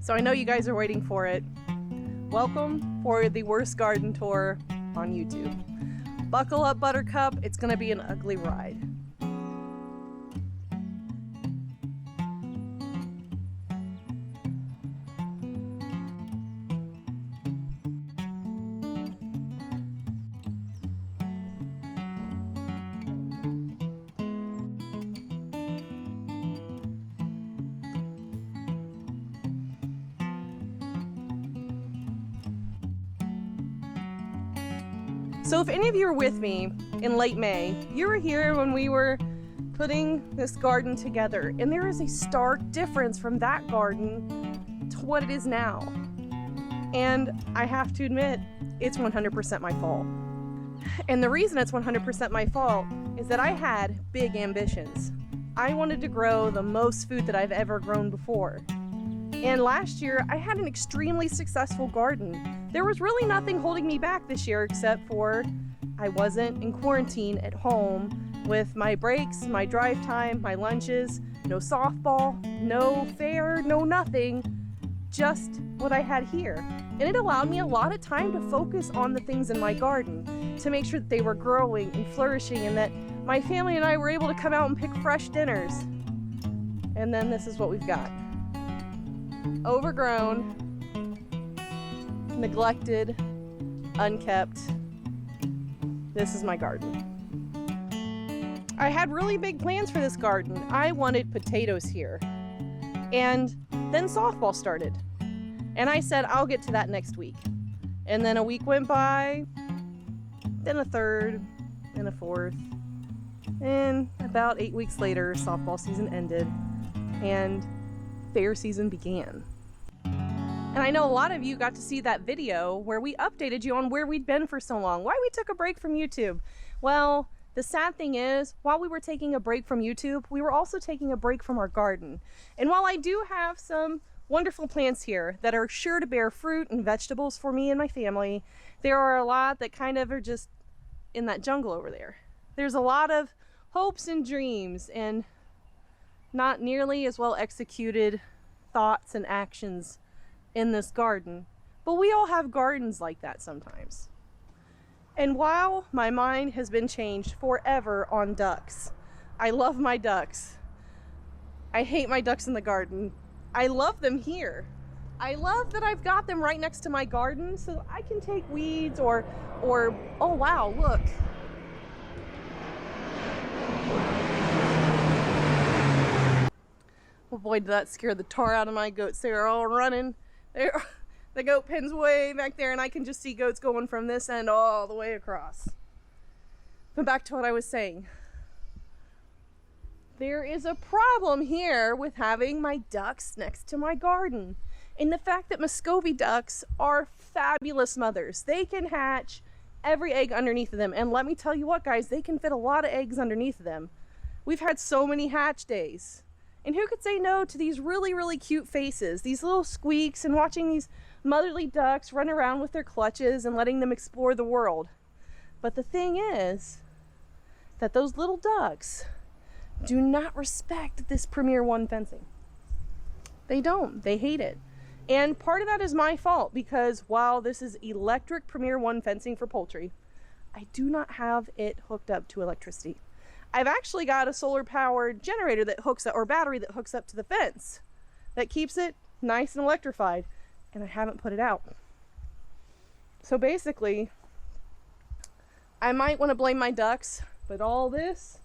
So I know you guys are waiting for it. Welcome for the worst garden tour on YouTube. Buckle up, Buttercup. It's gonna be an ugly ride. So if any of you were with me in late May, you were here when we were putting this garden together, and there is a stark difference from that garden to what it is now. And I have to admit, it's 100% my fault. And the reason it's 100% my fault is that I had big ambitions. I wanted to grow the most food that I've ever grown before. And last year, I had an extremely successful garden. There was really nothing holding me back this year except for I wasn't in quarantine at home with my breaks, my drive time, my lunches, no softball, no fair, no nothing, just what I had here. And it allowed me a lot of time to focus on the things in my garden to make sure that they were growing and flourishing and that my family and I were able to come out and pick fresh dinners. And then this is what we've got. Overgrown, neglected, unkept. This is my garden. I had really big plans for this garden. I wanted potatoes here. And then softball started. And I said, I'll get to that next week. And then a week went by, then a third, and a fourth. And about 8 weeks later, softball season ended and fair season began. And I know a lot of you got to see that video where we updated you on where we'd been for so long, why we took a break from YouTube. Well, the sad thing is, while we were taking a break from YouTube, we were also taking a break from our garden. And while I do have some wonderful plants here that are sure to bear fruit and vegetables for me and my family, there are a lot that kind of are just in that jungle over there. There's a lot of hopes and dreams and not nearly as well executed thoughts and actions in this garden, but we all have gardens like that sometimes. And while my mind has been changed forever on ducks, I love my ducks. I hate my ducks in the garden. I love them here. I love that I've got them right next to my garden so I can take weeds or oh wow, look. Oh boy, did that scare the tar out of my goats. They're all running. The goat pen's way back there and I can just see goats going from this end all the way across. But back to what I was saying. There is a problem here with having my ducks next to my garden. And the fact that Muscovy ducks are fabulous mothers. They can hatch every egg underneath of them. And let me tell you what, guys, they can fit a lot of eggs underneath of them. We've had so many hatch days. And who could say no to these really, really cute faces, these little squeaks, and watching these motherly ducks run around with their clutches and letting them explore the world. But the thing is that those little ducks do not respect this Premier One fencing. They don't. They hate it. And part of that is my fault because while this is electric Premier One fencing for poultry, I do not have it hooked up to electricity. I've actually got a solar powered generator that hooks up, or battery that hooks up to the fence that keeps it nice and electrified, and I haven't put it out. So basically, I might want to blame my ducks, but all this,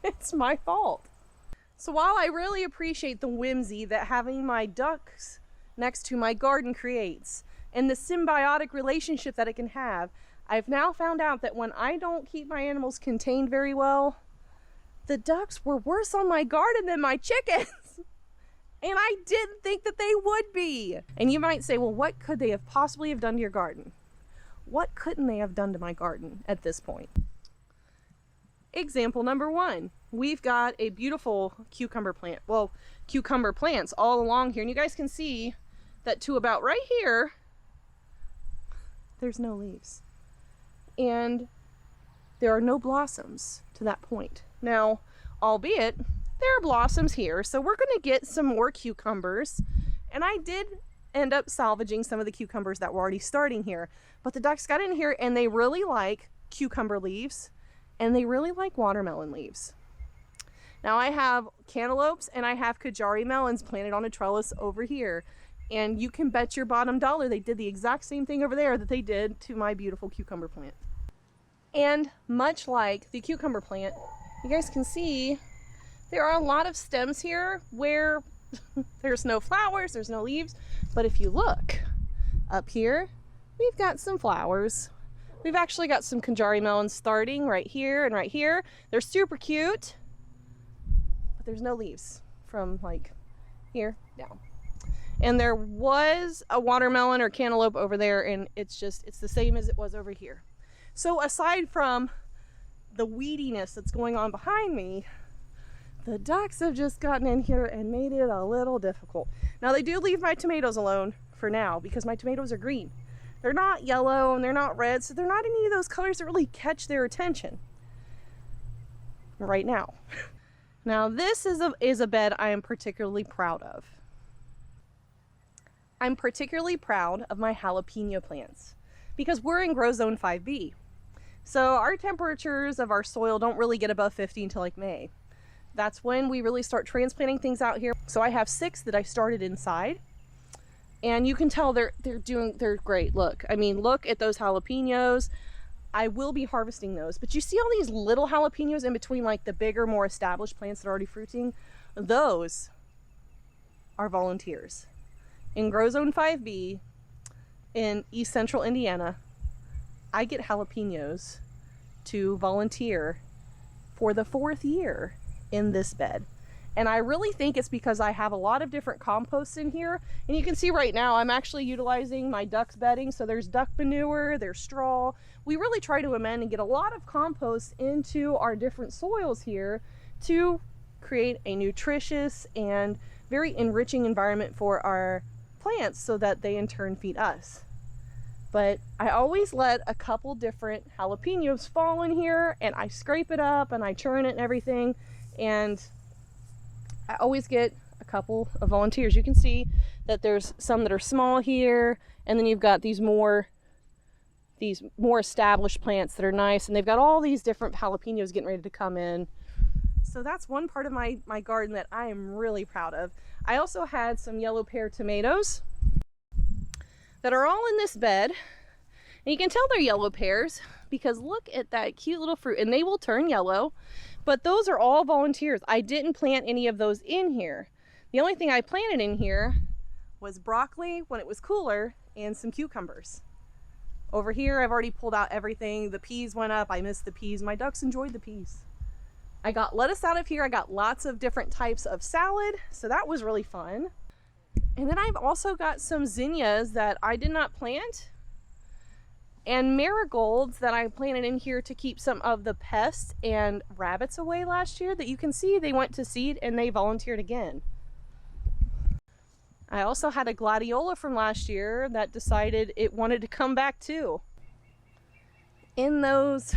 it's my fault. So while I really appreciate the whimsy that having my ducks next to my garden creates, and the symbiotic relationship that it can have, I've now found out that when I don't keep my animals contained very well, the ducks were worse on my garden than my chickens. And I didn't think that they would be. And you might say, well, what could they have possibly have done to your garden? What couldn't they have done to my garden at this point? Example number one, we've got a beautiful cucumber plant. Well, cucumber plants all along here. And you guys can see that to about right here, there's no leaves. And there are no blossoms to that point. Now, albeit there are blossoms here, so we're going to get some more cucumbers And I did end up salvaging some of the cucumbers that were already starting here, but the ducks got in here and they really like cucumber leaves and they really like watermelon leaves. Now I have cantaloupes and I have Kajari melons planted on a trellis over here. And you can bet your bottom dollar they did the exact same thing over there that they did to my beautiful cucumber plant. And much like the cucumber plant, you guys can see there are a lot of stems here where there's no flowers, there's no leaves. But if you look up here, we've got some flowers. We've actually got some Kajari melons starting right here and right here. They're super cute, but there's no leaves from like here down. And there was a watermelon or cantaloupe over there, and it's the same as it was over here. So aside from the weediness that's going on behind me, the ducks have just gotten in here and made it a little difficult. Now they do leave my tomatoes alone for now because my tomatoes are green. They're not yellow and they're not red, so they're not any of those colors that really catch their attention right now. Now this is a bed I am particularly proud of. I'm particularly proud of my jalapeno plants because we're in grow zone 5B. So our temperatures of our soil don't really get above 50 until like May. That's when we really start transplanting things out here. So I have 6 that I started inside, and you can tell they're great. Look, I mean, look at those jalapenos. I will be harvesting those, but you see all these little jalapenos in between like the bigger, more established plants that are already fruiting? Those are volunteers. In Grow Zone 5B in East Central Indiana, I get jalapenos to volunteer for the 4th year in this bed. And I really think it's because I have a lot of different composts in here. And you can see right now I'm actually utilizing my ducks bedding. So there's duck manure, there's straw. We really try to amend and get a lot of compost into our different soils here to create a nutritious and very enriching environment for our plants so that they in turn feed us. But I always let a couple different jalapenos fall in here and I scrape it up and I churn it and everything, and I always get a couple of volunteers. You can see that there's some that are small here, and then you've got these more established plants that are nice, and they've got all these different jalapenos getting ready to come in. So that's one part of my garden that I am really proud of. I also had some yellow pear tomatoes that are all in this bed. And you can tell they're yellow pears because look at that cute little fruit, and they will turn yellow. But those are all volunteers. I didn't plant any of those in here. The only thing I planted in here was broccoli when it was cooler and some cucumbers. Over here, I've already pulled out everything. The peas went up. I missed the peas. My ducks enjoyed the peas. I got lettuce out of here. I got lots of different types of salad, so that was really fun. And then I've also got some zinnias that I did not plant, and marigolds that I planted in here to keep some of the pests and rabbits away last year that you can see they went to seed and they volunteered again. I also had a gladiola from last year that decided it wanted to come back too. In those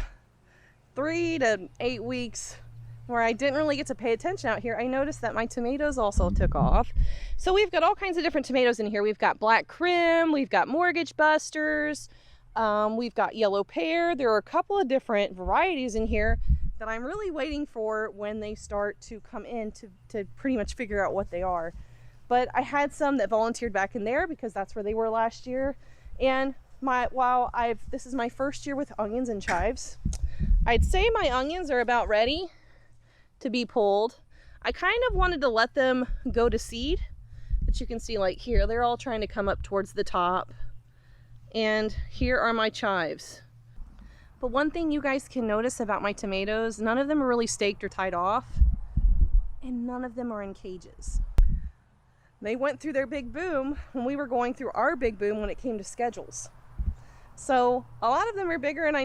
3 to 8 weeks where I didn't really get to pay attention out here, I noticed that my tomatoes also took off. So we've got all kinds of different tomatoes in here. We've got black krim, we've got mortgage busters, we've got yellow pear. There are a couple of different varieties in here that I'm really waiting for when they start to come in to pretty much figure out what they are. But I had some that volunteered back in there because that's where they were last year. And this is my first year with onions and chives. I'd say my onions are about ready to be pulled. I kind of wanted to let them go to seed, but you can see like here, they're all trying to come up towards the top. And here are my chives. But one thing you guys can notice about my tomatoes, none of them are really staked or tied off, and none of them are in cages. They went through their big boom when we were going through our big boom when it came to schedules. So a lot of them are bigger, and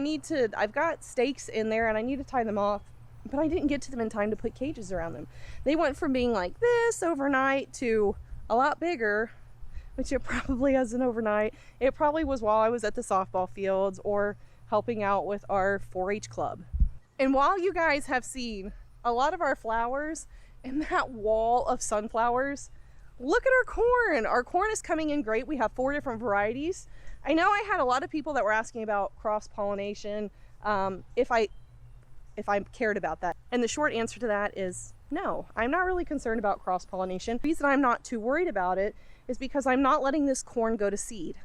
I've got stakes in there and I need to tie them off, but I didn't get to them in time to put cages around them. They went from being like this overnight to a lot bigger, which it probably hasn't overnight. It probably was while I was at the softball fields or helping out with our 4-H club. And while you guys have seen a lot of our flowers and that wall of sunflowers, look at our corn. Our corn is coming in great. We have 4 different varieties. I know I had a lot of people that were asking about cross-pollination, if I cared about that. And the short answer to that is no, I'm not really concerned about cross-pollination. The reason I'm not too worried about it is because I'm not letting this corn go to seed.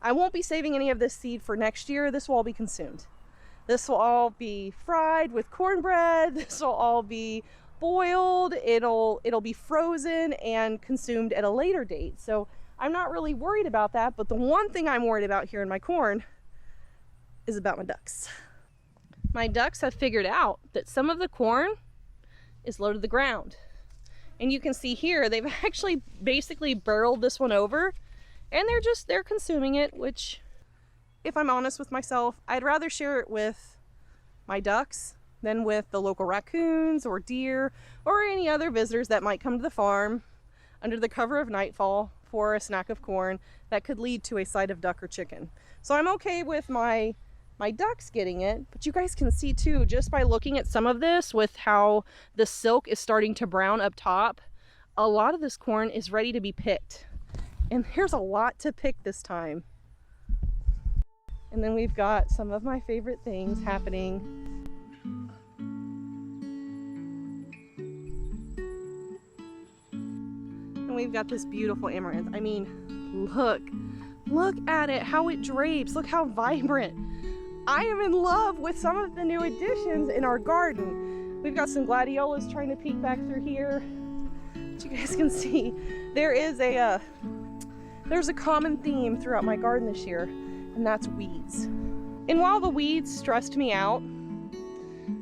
I won't be saving any of this seed for next year. This will all be consumed. This will all be fried with cornbread. This will all be boiled. It'll be frozen and consumed at a later date. So I'm not really worried about that. But the one thing I'm worried about here in my corn is about my ducks. My ducks have figured out that some of the corn is low to the ground. And you can see here, they've actually basically burrowed this one over, and they're consuming it, which, if I'm honest with myself, I'd rather share it with my ducks than with the local raccoons or deer or any other visitors that might come to the farm under the cover of nightfall for a snack of corn that could lead to a side of duck or chicken. So I'm okay with my ducks getting it, but you guys can see too, just by looking at some of this with how the silk is starting to brown up top, a lot of this corn is ready to be picked. And there's a lot to pick this time. And then we've got some of my favorite things happening. And we've got this beautiful amaranth. I mean, look at it, how it drapes, look how vibrant. I am in love with some of the new additions in our garden. We've got some gladiolas trying to peek back through here. But you guys can see there's a common theme throughout my garden this year, and that's weeds. And while the weeds stressed me out,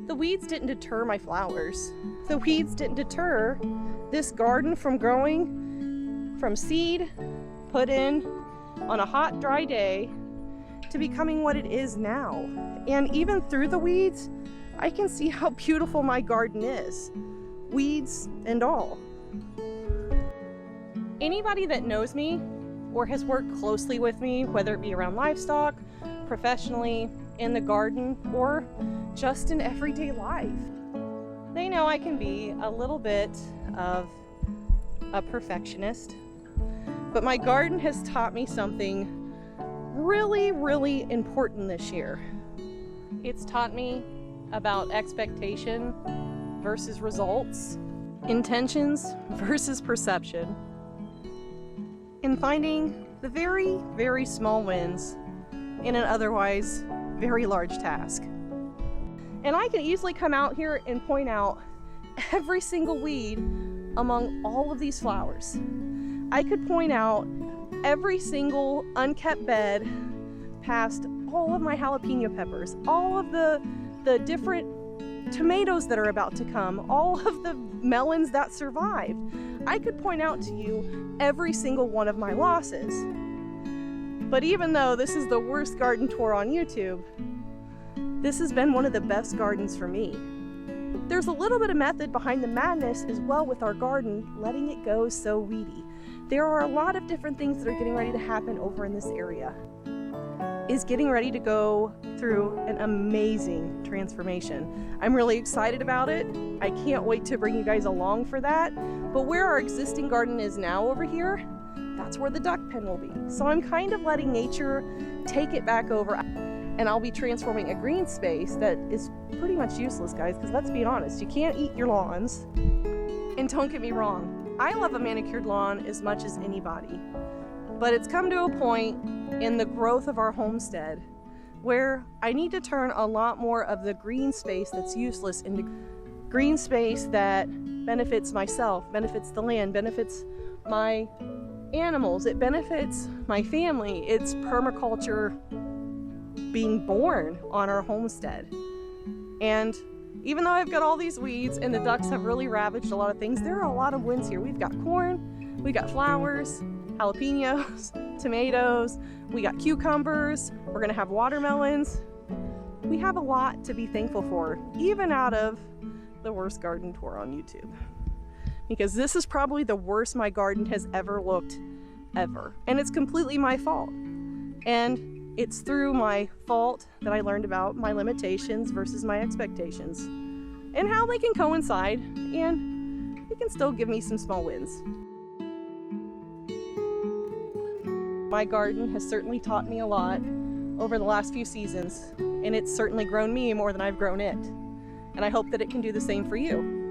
the weeds didn't deter my flowers. The weeds didn't deter this garden from growing from seed put in on a hot, dry day to becoming what it is now. And even through the weeds, I can see how beautiful my garden is, weeds and all. Anybody that knows me or has worked closely with me, whether it be around livestock, professionally, in the garden, or just in everyday life, they know I can be a little bit of a perfectionist. But my garden has taught me something really, really important this year. It's taught me about expectation versus results, intentions versus perception, and finding the very, very small wins in an otherwise very large task. And I can easily come out here and point out every single weed among all of these flowers. I could point out every single unkept bed past all of my jalapeno peppers, all of the different tomatoes that are about to come, all of the melons that survived. I could point out to you every single one of my losses. But even though this is the worst garden tour on YouTube, this has been one of the best gardens for me. There's a little bit of method behind the madness as well with our garden, letting it go so weedy. There are a lot of different things that are getting ready to happen over in this area. Is getting ready to go through an amazing transformation. I'm really excited about it. I can't wait to bring you guys along for that. But where our existing garden is now over here, that's where the duck pen will be. So I'm kind of letting nature take it back over, and I'll be transforming a green space that is pretty much useless, guys, because let's be honest, you can't eat your lawns. And don't get me wrong, I love a manicured lawn as much as anybody. But it's come to a point in the growth of our homestead where I need to turn a lot more of the green space that's useless into green space that benefits myself, benefits the land, benefits my animals, it benefits my family. It's permaculture being born on our homestead. And even though I've got all these weeds and the ducks have really ravaged a lot of things, there are a lot of wins here. We've got corn, we got flowers, jalapenos, tomatoes, we got cucumbers, we're gonna have watermelons. We have a lot to be thankful for, even out of the worst garden tour on YouTube. Because this is probably the worst my garden has ever looked, ever. And it's completely my fault. And it's through my fault that I learned about my limitations versus my expectations and how they can coincide, and it can still give me some small wins. my garden has certainly taught me a lot over the last few seasons, and it's certainly grown me more than I've grown it. And I hope that it can do the same for you.